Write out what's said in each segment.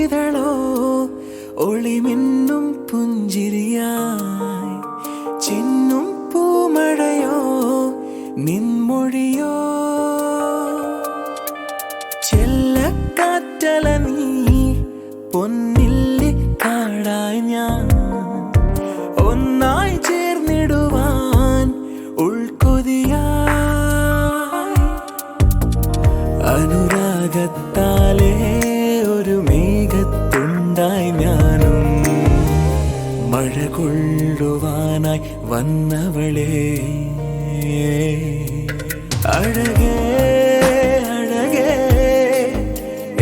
ഇതളോ ഒളിമിന്നും പുഞ്ചിരിയായി ചിന്നും പൂമഴയോ നിൻമൊഴിയോ ചെല്ലക്കാറ്റല നീ പൊന്നില്ലി കാടായി ഞാൻ ഒന്നായി ചേർന്നിടുവാൻ ഉൾക്കൊതിയായി അനുരാഗത്താലേ ഒരു മേഘത്തുണ്ടായി ഞാനും മഴ കൊള്ളുവാനായി വന്നവളെ അഴകേ അഴകേ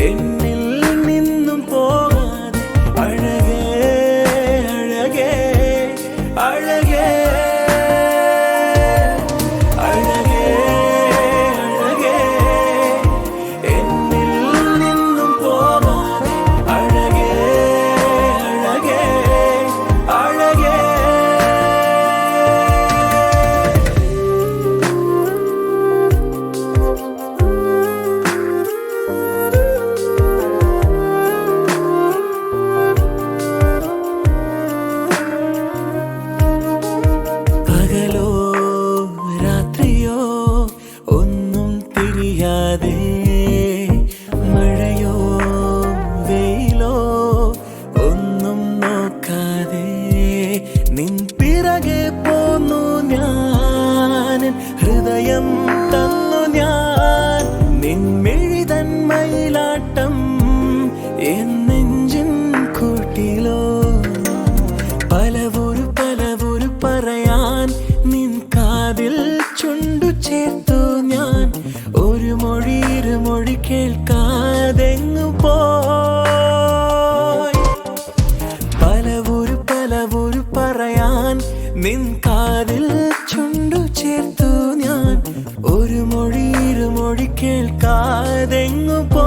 എന്നിൽ നിന്നും പോകാതെ അഴകേ അഴകേ അഴകേ അഴകേ അഴകേ എന്നിൽ നിന്നും പോകാതെ അഴകേ അഴകേ അഴകേ പകലോ രാത്രിയോ ഒന്നും തിരിയാതെ മഴയോ വെയിലോ ഒന്നും നോക്കാതെ നിൻ പിറകെ പോന്നു ഞാൻ ഹൃദയം തന്നു ഞാൻ നിൻ മെഴിതൻ മയിലാട്ടം എന്നെഞ്ചിൻ കൂട്ടിലോ പലവൊരു പറയാൻ നിൻ കാതിൽ ചുണ്ടു ചേർത്തു ഞാൻ ഒരു മൊഴി ഇരുമൊഴി കേൾക്കാതെങ്ങു പോയി പലവൊരു പറയാൻ നിൻ കാതിൽ ചുണ്ടു ചേർത്തു ഞാൻ ഒരു മൊഴി ഇരുമൊഴി കേൾക്കാതെങ്ങു പോയി